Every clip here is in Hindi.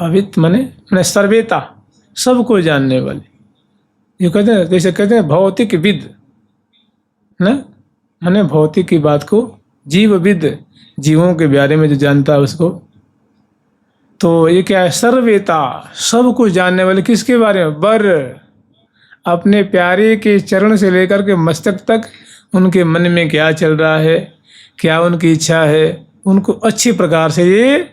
अवित माने सर्वेता, सबको जानने वाली। ये कहते हैं, जैसे कहते हैं भौतिक विद ना, माने भौतिक की बात को जीवविद, जीवों के बारे में जो जानता है उसको। तो ये क्या है, सर्वेता, सब कुछ जानने वाले। किसके बारे में? बर, अपने प्यारे के चरण से लेकर के मस्तक तक उनके मन में क्या चल रहा है, क्या उनकी इच्छा है, उनको अच्छी प्रकार से ये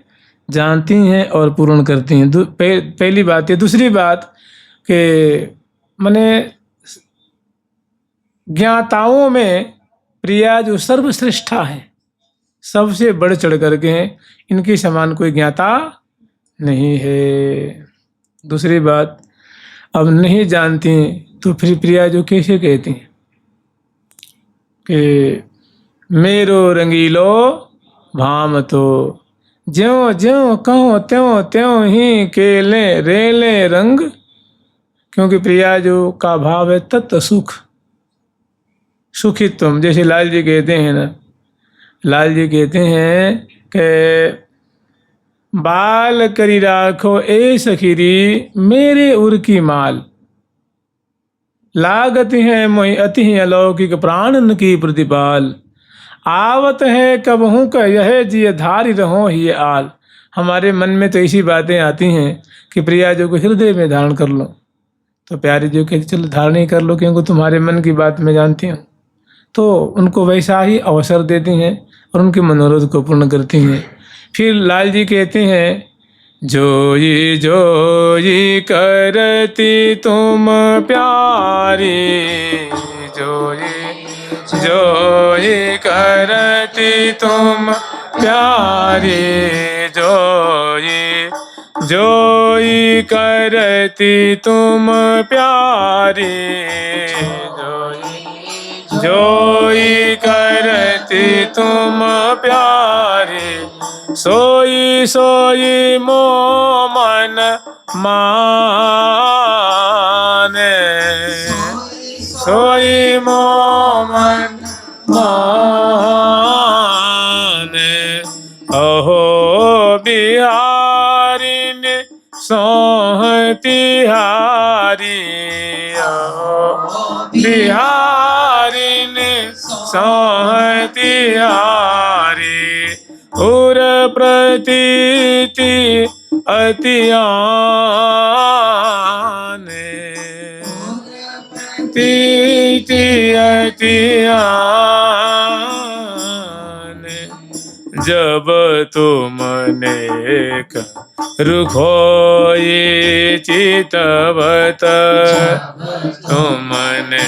जानती हैं और पूर्ण करती हैं। पहली बात है। दूसरी बात कि माने ज्ञाताओं में प्रिया जो सर्वश्रेष्ठा है, सबसे बढ़ चढ़ करके हैं, इनके समान कोई ज्ञाता नहीं है। दूसरी बात, अब नहीं जानती तो फिर प्रिया जो कैसे कहती हैं कि मेरो रंगीलो भाम तो, ज्यों ज्यों कहो त्यों त्यों ही केले रेले रंग। क्योंकि प्रिया जो का भाव है तत्त सुख, सुखी तुम। जैसे लाल जी कहते हैं ना, लाल जी कहते हैं कि बाल करी राखो ए सखीरी मेरे उर की माल, लागत है मोहि अति ही अलौकिक प्राणन की प्रतिपाल, आवत है कबहू का यह जिय धारी रहो ही आल। हमारे मन में तो ऐसी बातें आती हैं कि प्रिया जो को हृदय में धारण कर लो, तो प्यारी जो कहती चलो धारण ही कर लो, क्योंकि तुम्हारे मन की बात मैं जानती हूँ। तो उनको वैसा ही अवसर देती हैं और उनके मनोरथ को पूर्ण करती हैं। फिर लाल जी कहते हैं, जोई करती तुम प्यारी, जोई करती तुम प्यारी, जोई करती तुम प्यारी, जोई करती तुम प्यारी, सोई सोई मो मन माने, सोई मो मन माने। अहो बिहारिन सोहती हारी, अहो बिहारिन सोहती हारी, उर प्रतीति अति आने, तीति अति आने। जब तुमने रुखोई चितवत, तुमने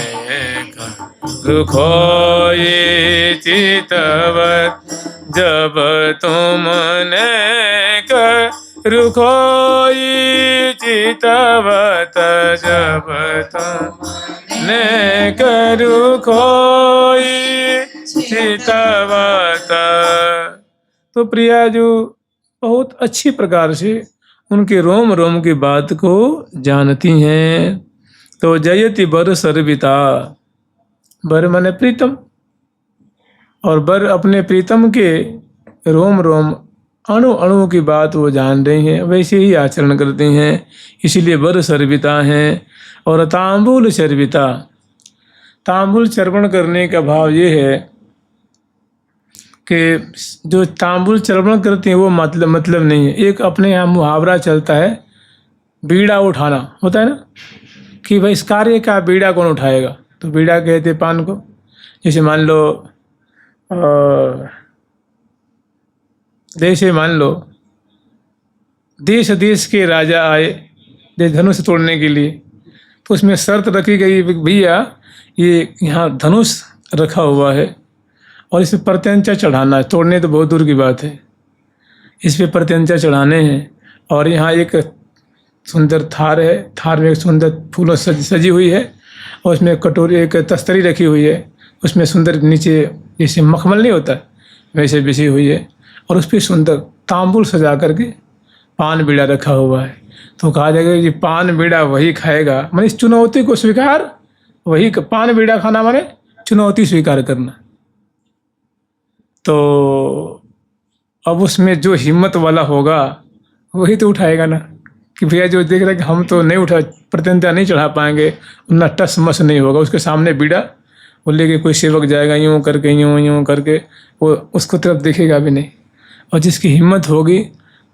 रुखोई चितवत, जब तुमने रुखोई चितवत, जब तुमने रुखोई चितवत। तो प्रिया जो बहुत अच्छी प्रकार से उनके रोम रोम की बात को जानती हैं। तो जयति बर सर्विता, बर माने प्रीतम, और बर अपने प्रीतम के रोम रोम अणु अणु की बात वो जान रही हैं, वैसे ही आचरण करती हैं, इसीलिए बर सर्विता हैं। और तांबूल सर्विता, तांबूल चर्पण करने का भाव ये है कि जो तांबूल चर्पण करती हैं वो मतलब नहीं है। एक अपने यहाँ मुहावरा चलता है, बीड़ा उठाना होता है ना, कि भाई इस कार्य का बीड़ा कौन उठाएगा, तो बीड़ा कहते पान को। जैसे मान लो जैसे मान लो देश देश के राजा आए देश धनुष तोड़ने के लिए, तो उसमें शर्त रखी गई भैया ये यहाँ धनुष रखा हुआ है और इस पर प्रत्यंचा चढ़ाना है, तोड़ने तो बहुत दूर की बात है, इस पर प्रत्यंचा चढ़ाने हैं। और यहाँ एक सुंदर थार है, थार में एक सुंदर फूलों सजी हुई है, और उसमें कटोरी एक तस्तरी रखी हुई है, उसमें सुंदर नीचे जैसे मखमल नहीं होता वैसे बिछी हुई है, और उस पर सुंदर तांबूल सजा करके पान बीड़ा रखा हुआ है। तो कहा जाएगा कि पान बीड़ा वही खाएगा, माने इस चुनौती को स्वीकार, वही पान बीड़ा खाना माने चुनौती स्वीकार करना। तो अब उसमें जो हिम्मत वाला होगा वही तो उठाएगा ना, कि भैया जो देख रहे हैं कि हम तो नहीं उठा, प्रतिनिधित्व नहीं चढ़ा पाएंगे, उतना टस मस नहीं होगा। उसके सामने बीड़ा वो लेके कोई सेवक जाएगा यूँ करके, यूँ यूँ करके, वो उसको तरफ देखेगा भी नहीं। और जिसकी हिम्मत होगी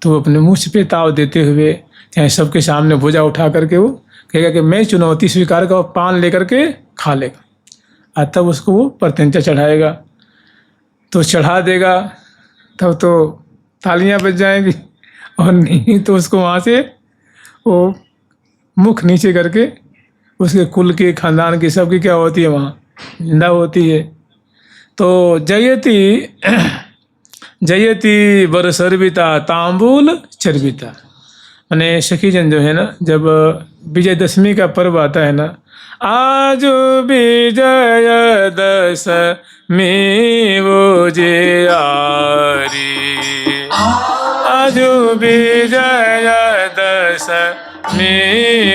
तो वो अपने मुँह पे ताव देते हुए चाहे सबके सामने भुजा उठा करके वो कहेगा कि मैं चुनौती स्वीकार कर, पान लेकर के खा लेगा, और तब उसको वो प्रतिनिधित्व चढ़ाएगा। तो चढ़ा देगा तब तो तालियां बज जाएंगी, और नहीं तो उसको वहाँ से वो मुख नीचे करके उसके कुल की, खानदान की, सबकी क्या होती है वहाँ जिंदा होती है। तो जयति जयति बरसर्विता तांबूल चर्विता, माने सखीजन जो है ना, जब विजयदशमी का पर्व आता है ना, आज विजय दशमी वो जे आरी, आज विजय दशमी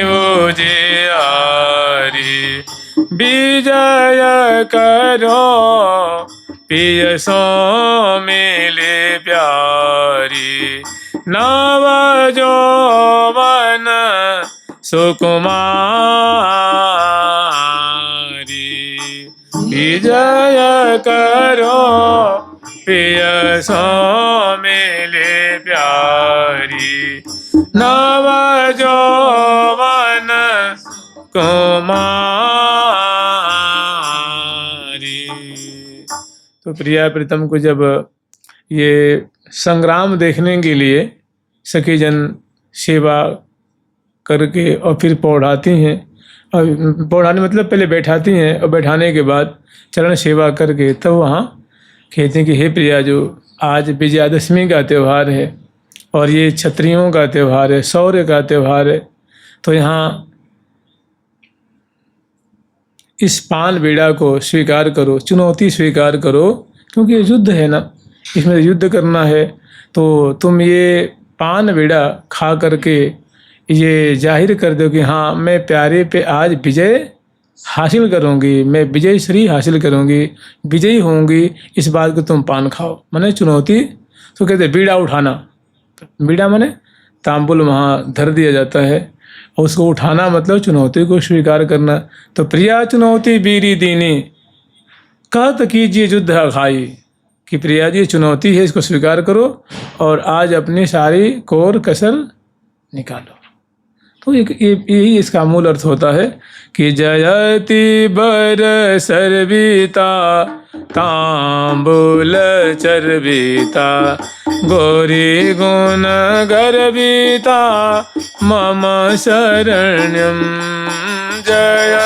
वो जे आरी, विजय करो पिय सो मिले प्यारी, नव जौवन सुकुमारी, विजय करो पिय सो मिले प्यारी, नव जौवन कुमारी। तो प्रिया प्रीतम को जब ये संग्राम देखने के लिए सखीजन सेवा करके और फिर पौढ़ाती हैं, और पौढ़ाने मतलब पहले बैठाती हैं, और बैठाने के बाद चरण सेवा करके तब वहाँ कहते हैं कि हे प्रिया, जो आज विजयादशमी का त्यौहार है और ये क्षत्रियों का त्यौहार है, शौर्य का त्यौहार है, तो यहाँ इस पान बीड़ा को स्वीकार करो, चुनौती स्वीकार करो, क्योंकि ये युद्ध है ना, इसमें युद्ध करना है। तो तुम ये पान बीड़ा खा करके ये जाहिर कर दो कि हाँ, मैं प्यारे पे आज विजय हासिल करूँगी, मैं विजय श्री हासिल करूँगी, विजयी होंगी, इस बात को तुम पान खाओ। माने चुनौती, तो कहते बीड़ा उठाना, बीड़ा माने तांबुल वहाँ धर दिया जाता है, और उसको उठाना मतलब चुनौती को स्वीकार करना। तो प्रिया चुनौती बीरी दीनी, कहत कीजिए युद्ध अखाई, कि प्रिया जी चुनौती है, इसको स्वीकार करो और आज अपनी सारी कोर कसर निकालो। तो यही इसका मूल अर्थ होता है कि जयति बर सर्विता तांबूल चर्विता, गौरी गुण गर्विता मम शरण्यम, जय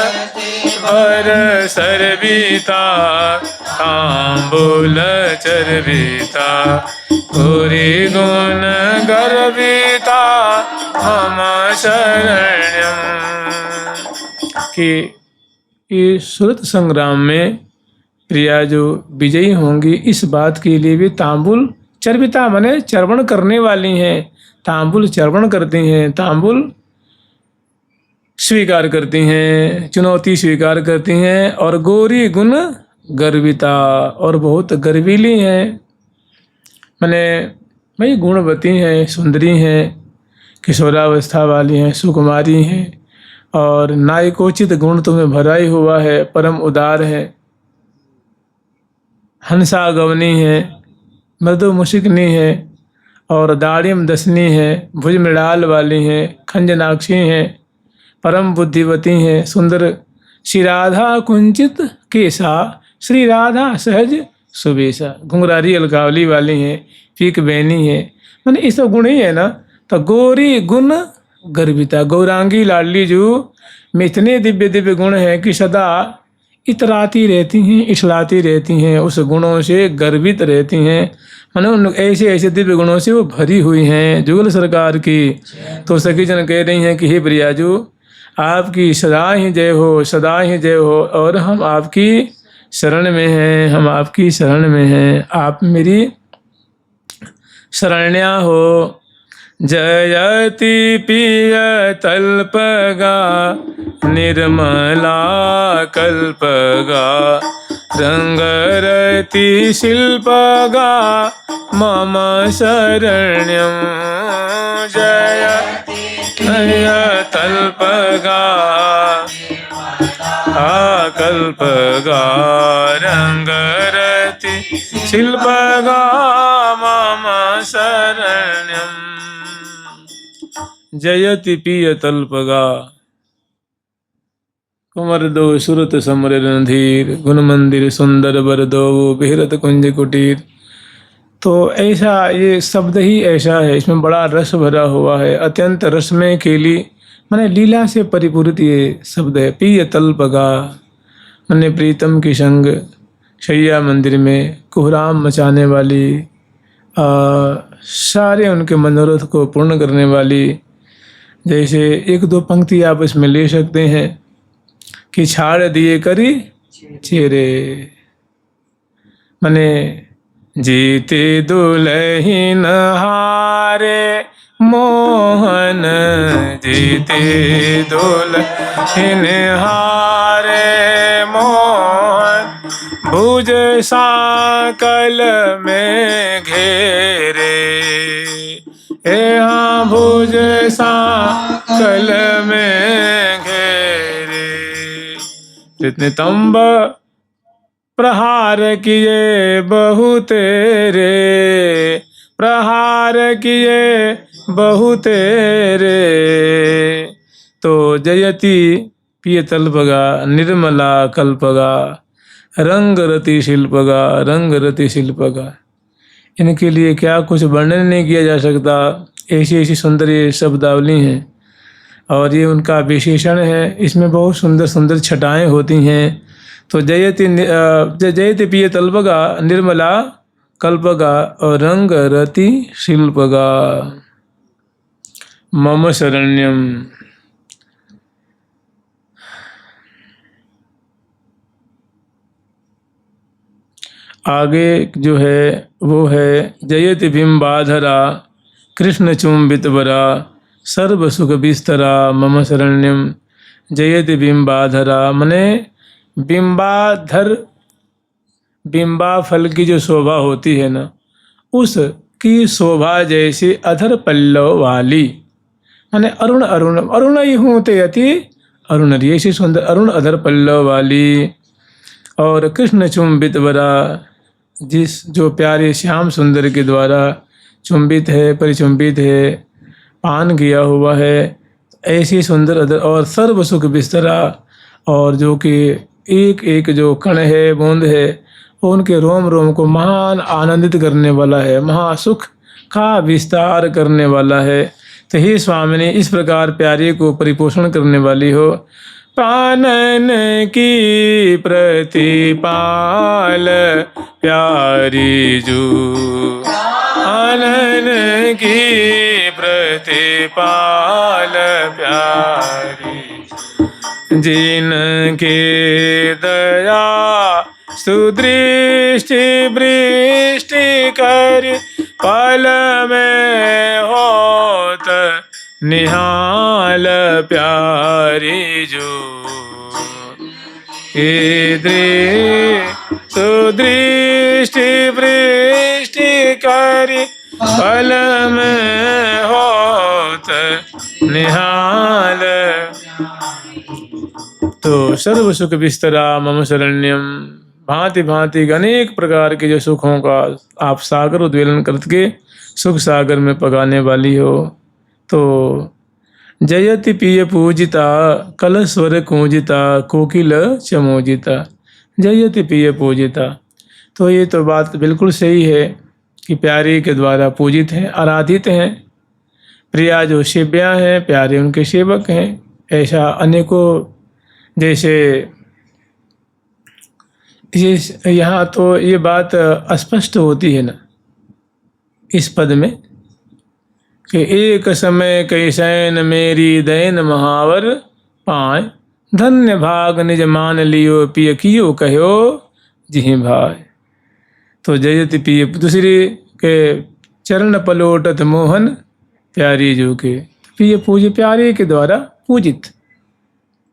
बर सर्विता तांबूल चर्विता, गौरी गुण गर्विता मम शरण्यम। कि इस सूरत संग्राम में प्रिया जो विजयी होंगी, इस बात के लिए भी तांबुल चर्विता माने चर्वण करने वाली हैं, तांबुल चर्वण करती हैं, तांबुल स्वीकार करती हैं, चुनौती स्वीकार करती हैं, और गौरी गुण गर्विता, और बहुत गर्वीली हैं, माने भाई गुणवती हैं, सुंदरी हैं, किशोरावस्था वाली हैं, सुकुमारी हैं, और नायकोचित गुण तुम्हें भरा ही हुआ है, परम उदार है, हंसा गवनी है, मृदु मुशिकनी है, और दाड़िम दसनी है, भुज मृणाल वाली हैं, खंजनाक्षी हैं, परम बुद्धिवती हैं, सुंदर। श्री राधा कुंचित केसा, श्री राधा सहज सुबेसा, घुंघरारी अलकावली वाली हैं, पीक बैनी है, मैंने ये सब गुण ही है ना। तो गौरी गुण गर्विता, गौरांगी लाडली जो में इतने दिव्य दिव्य गुण हैं कि सदा इतराती रहती हैं, इछलाती रहती हैं, उस गुणों से गर्वित रहती हैं, मानो उन ऐसे ऐसे दिव्य गुणों से वो भरी हुई हैं, जुगल सरकार की। तो सखीजन कह रही हैं कि हे प्रियाजू, आपकी सदा ही जय हो, सदा ही जय हो, और हम आपकी शरण में हैं, हम आपकी शरण में हैं, आप मेरी शरण्या हो। जयति पिय तल्पगा निर्मला कल्पगा, रंगरति शिल्पगा मम शरण्यं, जय तल्पगा कल्पगा रंगरति शिल्पगा मम शरण्यम्। जयति पीयतल्पगा कुंवर दो सुरत समर रणधीर गुण मंदिर सुंदर बर दो बिहरत कुंज कुटीर। तो ऐसा ये शब्द ही ऐसा है, इसमें बड़ा रस भरा हुआ है, अत्यंत रस में केली माने लीला से परिपूरित ये शब्द है। पीय तल्पगा माने प्रीतम की संग शैया मंदिर में कोहराम मचाने वाली, सारे उनके मनोरथ को पूर्ण करने वाली। जैसे एक दो पंक्ति आप इसमें ले सकते हैं कि छाड़ दिए करी चेरे माने जीते दुल्हीन हारे मोहन, जीते दुल्हीन हारे मोहन, भुज साकल में घेरे, यहाँ भुज साकल में घेरे। जितने तंब प्रहार किए बहु तेरे, प्रहार किए बहु तेरे। तो जयति पीयतल्पगा निर्मला कल्पगा रंगरति शिल्पगा रंगरति शिल्पगा। इनके लिए क्या कुछ वर्णन नहीं किया जा सकता, ऐसी ऐसी सुंदर ये शब्दावली हैं और ये उनका विशेषण है। इसमें बहुत सुंदर सुंदर छटाएं होती हैं। तो जयति पीयतल्पगा निर्मला कल्पगा और रंगरति शिल्पगा मम शरण्यम। आगे जो है वो है जयति बिंबाधरा कृष्ण चुंबित बरा सर्व सुख बिस्तरा मम शरण्यम। जयति बिंबाधरा मने बिंबाधर, बिंबा फल की जो शोभा होती है ना, उसकी शोभा जैसी अधर पल्लव वाली माने अरुण अरुण अरुण ही होते अति अरुण, ऐसी सुंदर अरुण अधर पल्लव वाली। और कृष्ण चुंबित बरा जिस जो प्यारे श्याम सुंदर के द्वारा चुंबित है परिचुंबित है पान किया हुआ है, ऐसी सुंदर अधर। और सर्व सुख बिस्तरा और जो कि एक एक जो कण है बूंद है वो उनके रोम रोम को महान आनंदित करने वाला है, महासुख का विस्तार करने वाला है। तो हे स्वामिनी इस प्रकार प्यारे को परिपोषण करने वाली हो। पानन की प्रतिपाल प्यारी जू, आनन की प्रतिपाल प्यारी, जिनके दया सुदृष्टि वृष्टि कर पल में होत निहाल प्यारी जो। सुदृष्टि वृष्टि कर पल में होत निहाल। तो सर्व सुख बिस्तरा मम शरण्यम। भांति भांति अनेक प्रकार के जो सुखों का आप सागर उद्वेलन करके सुख सागर में पकाने वाली हो। तो जयति पीय पूजिता कल स्वर कूजिता कोकिल चमोजिता। जयति पीय पूजिता, तो ये तो बात बिल्कुल सही है कि प्यारे के द्वारा पूजित हैं आराधित हैं। प्रिया जो शिव्या हैं प्यारे उनके सेवक हैं। ऐसा अनेकों जैसे यहाँ तो ये बात स्पष्ट होती है ना इस पद में कि एक समय कई सैन मेरी दैन महावर पाए, धन्य भाग निज मान लियो पिय कियो कहो जिहि भाई। तो जयति पिय दूसरी के चरण पलोटत मोहन प्यारी जो के पिय पूज प्यारे के द्वारा पूजित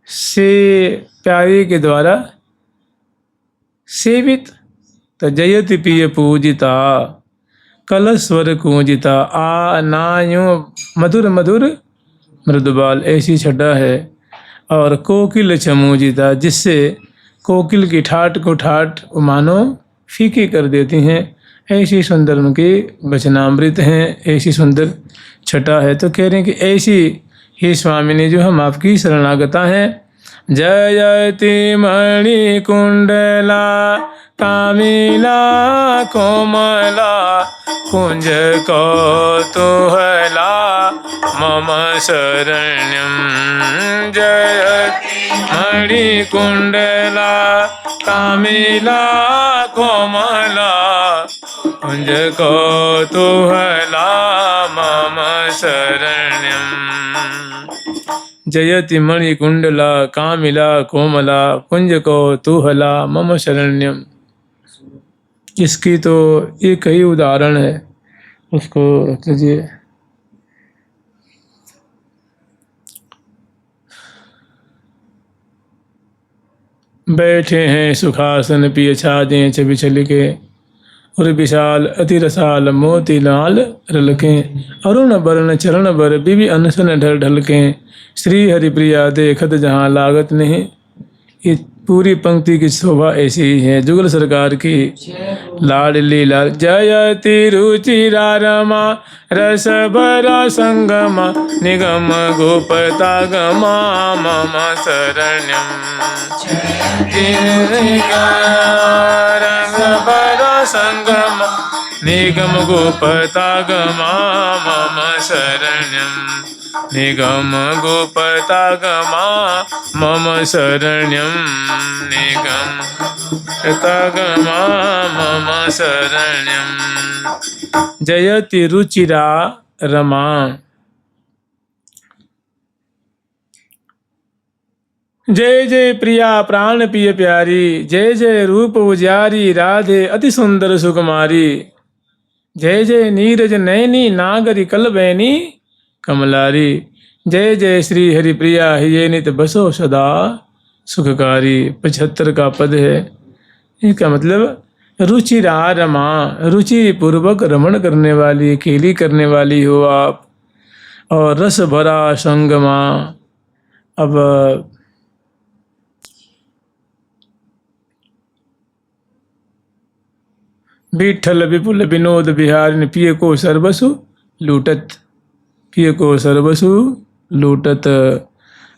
से प्यारे के द्वारा सेवित। तो जयति पिय पूजिता कलस्वर कूंजिता। आ ना यूं मधुर मधुर मृदुबाल ऐसी छटा है। और कोकिल चमूजिता, जिससे कोकिल की ठाट को ठाट मानो फीकी कर देती हैं। ऐसी सुंदर उनकी वचनामृत हैं, ऐसी सुंदर छटा है। तो कह रहे हैं कि ऐसी ही स्वामिनी जो हम आपकी शरणागता हैं। जयति मणि कुंडला कामिला कोमला कुंज कौतूहला मम शरण्यम। जयति मणि कुंडला कामिला कोमला कुंज कौतूहला मम शरण्यम। जयति मणि कुंडला कामिला कोमला कुंज कौतूहला मम शरण्यम। इसकी तो एक ही उदाहरण है, उसको रख लीजिए। बैठे हैं सुखासन पिय छादें छवि छल के और विशाल अति रसाल मोती लाल रलके। अरुण वर्ण चरण बर बिबि अनसन ढल ढलके। श्री हरिप्रिया देखत जहाँ लागत नहीं। ये पूरी पंक्ति की शोभा ऐसी ही है। जुगल सरकार की लाडली लाल। जयति रुचिरा रमा रस भरा संगमा निगम गोपता गमा मम शरण्यम। रस भरा संगमा निगम गोपता गमा मम शरण्यम। निगम गोपता गमा मम शरण्यम। निगम गोपता गमा मम शरण्यम। जयति रुचिरा रमा। जय जय प्रिया प्राण पिय प्यारी। जय जय रूप उजारी राधे अति सुंदर सुकुमारी। जय जय नीरज नैनी नागरी कलबैनी कमलारी। जय जय श्री हरिप्रिया ये नित बसो सदा सुखकारी। 75 का पद है। इसका मतलब रुचिरा रमा, रुचि पूर्वक रमण करने वाली, खेली करने वाली हो आप। और रस भरा संगमा। अब विठल विपुल विनोद बिहारिन पिय को सर्वसु लूटत। पिय को सर्वसु लूटत।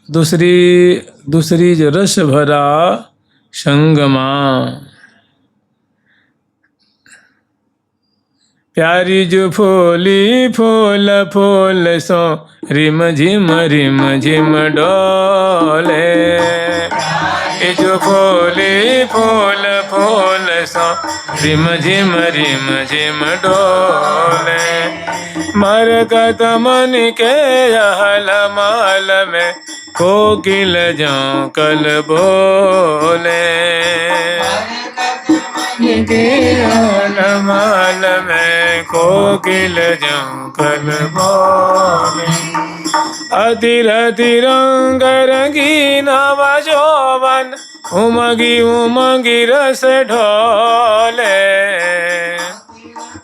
दूसरी जो रस भरा संगमा। प्यारी जो फूली फूल फूल सो रिम झिम डोले। ये जो फूली फूल फूल सो रिम झिम डोले। मरकत मन के हल माल में कोकिल जाऊं कल बोले। माल में कोकिल जाऊं कल बोले। अतिर तिरंग रंगीन बजोवन उमगी उमगी रस ढोले।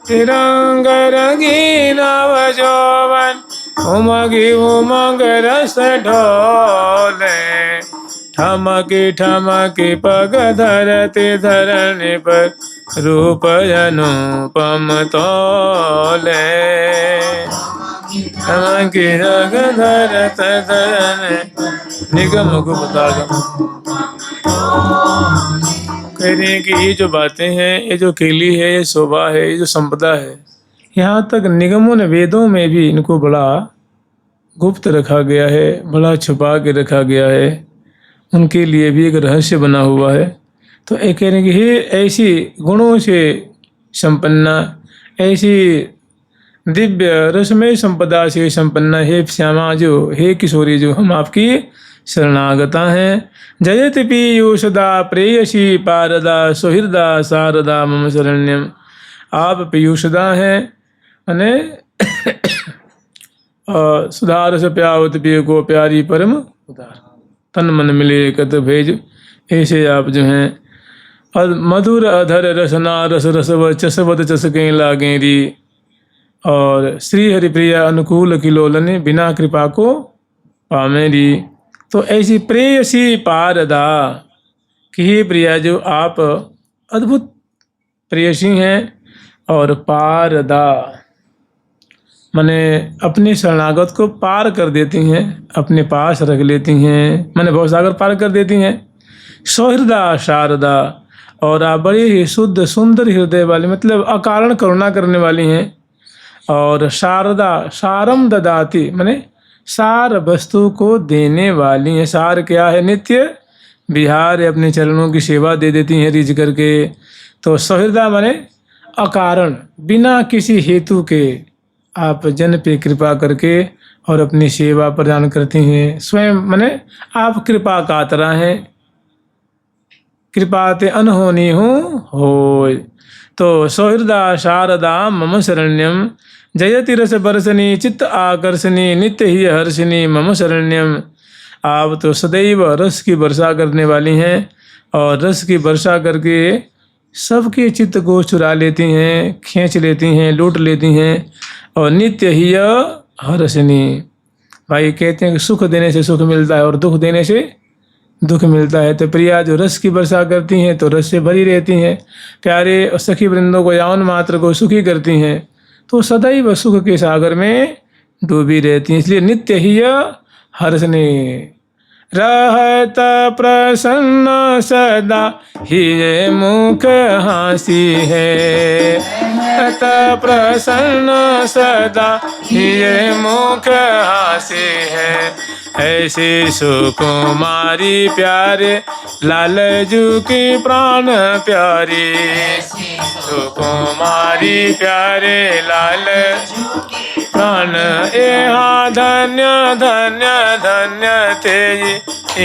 तिरंग रंगीन बजोवन उमगी उमग रस ढोले। ठमकी ठमकी पग धरती धरणी पर रूप अनुपम तोले। ठमकी जग धरत धरणी निगम गुप्ता कहने की ये जो बातें हैं, ये जो केली है, ये शोभा है, ये जो संपदा है, यहाँ तक निगमों ने वेदों में भी इनको बड़ा गुप्त रखा गया है, बड़ा छुपा के रखा गया है। उनके लिए भी एक रहस्य बना हुआ है। तो ये कह रहे हैं कि हे ऐसी गुणों से संपन्ना, ऐसी दिव्य रसमय संपदा से संपन्ना हे श्यामा, जो हे किशोरी, जो हम आपकी शरणागता हैं। जयति पीयूषदा प्रेयसी पारदा सुहृदा शारदा मम शरण्यम। आप पीयूषदा हैं, अने सुधार से प्यावत पिय को प्यारी परम उदार। तन मन मिले कत भेज, ऐसे आप जो हैं। और मधुर अधर रसना रस रसव चसवत चसकें लागेरी। और श्री हरिप्रिया अनुकूल किलोलने बिना कृपा को पामेरी। तो ऐसी प्रेयसी पारदा कि हे प्रिया जो आप अद्भुत प्रेयसी हैं और पारदा माने अपने शरणागत को पार कर देती हैं, अपने पास रख लेती हैं, माने भवसागर पार कर देती हैं। सौहृदा शारदा और आप बड़ी ही शुद्ध सुंदर हृदय वाली मतलब अकारण करुणा करने वाली हैं। और शारदा सारम ददाती माने सार वस्तु को देने वाली हैं। सार क्या है? नित्य विहार, अपने चरणों की सेवा दे देती हैं रिझ करके। तो सौहृदा माने अकारण बिना किसी हेतु के आप जन पे कृपा करके और अपनी सेवा प्रदान करती हैं। स्वयं माने आप कृपा कातरा हैं, कृपाते अनहोनी होय। तो सौहृदा शारदा मम शरण्यम जयति रस बरसनी चित्त आकर्षणी नित्य ही हर्षिणी मम शरण्यम। आप तो सदैव रस की वर्षा करने वाली हैं और रस की वर्षा करके सबके चित्त को चुरा लेती हैं, खींच लेती हैं, लूट लेती हैं। और नित्य ही हर्षिणी, भाई कहते हैं कि सुख देने से सुख मिलता है और दुख देने से दुख मिलता है। तो प्रिया जो रस की वर्षा करती हैं तो रस से भरी रहती हैं, प्यारे सखी वृंदों को यावन मात्र को सुखी करती हैं, तो सदैव सुख के सागर में डूबी रहती हैं। इसलिए नित्य ही हर्षिणी। रहत प्रसन्न सदा ही मुख हासी है, रहत प्रसन्न सदा ही मुख हासी है। ऐसे सुकुमारी प्यारे लाल जू की प्राण प्यारी, सुकुमारी प्यारे लाल प्राण यहाँ धन्य धन्य धन्य तेजी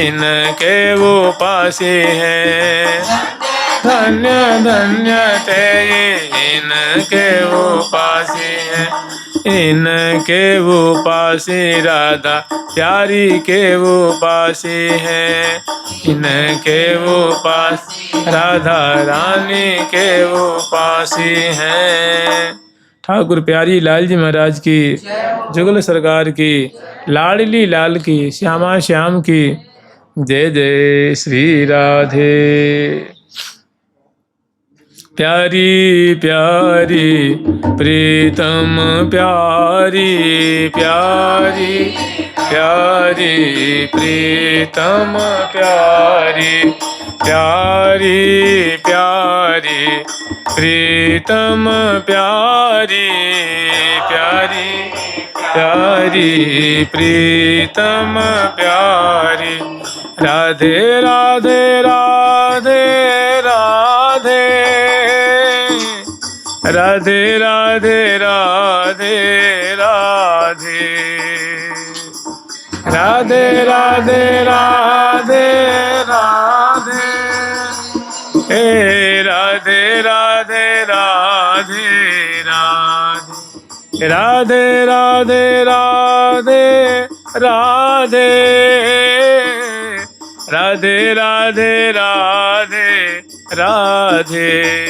इनके वो पासे हैं, धन्य धन्य तेजी इनके वो पासे हैं, इनके वो पासे राधा प्यारी के वो पासे हैं, इनके वो पास राधा रानी के वो पासे हैं। ठाकुर प्यारी लाल जी महाराज की, जुगल सरकार की, लाडली लाल की, श्यामा श्याम की जय जय श्री राधे। प्यारी प्यारी प्रीतम प्यारी प्यारी प्यारी प्रीतम प्यारी प्यारी प्यारी प्रीतम प्यारी प्यारी प्यारी प्रीतम प्यारी। राधे राधे राधे राधे राधे राधे राधे राधे राधे राधे राधे राधे हे राधे राधे राधे राधे राधे राधे राधे राधे राधे राधे राधे राधे।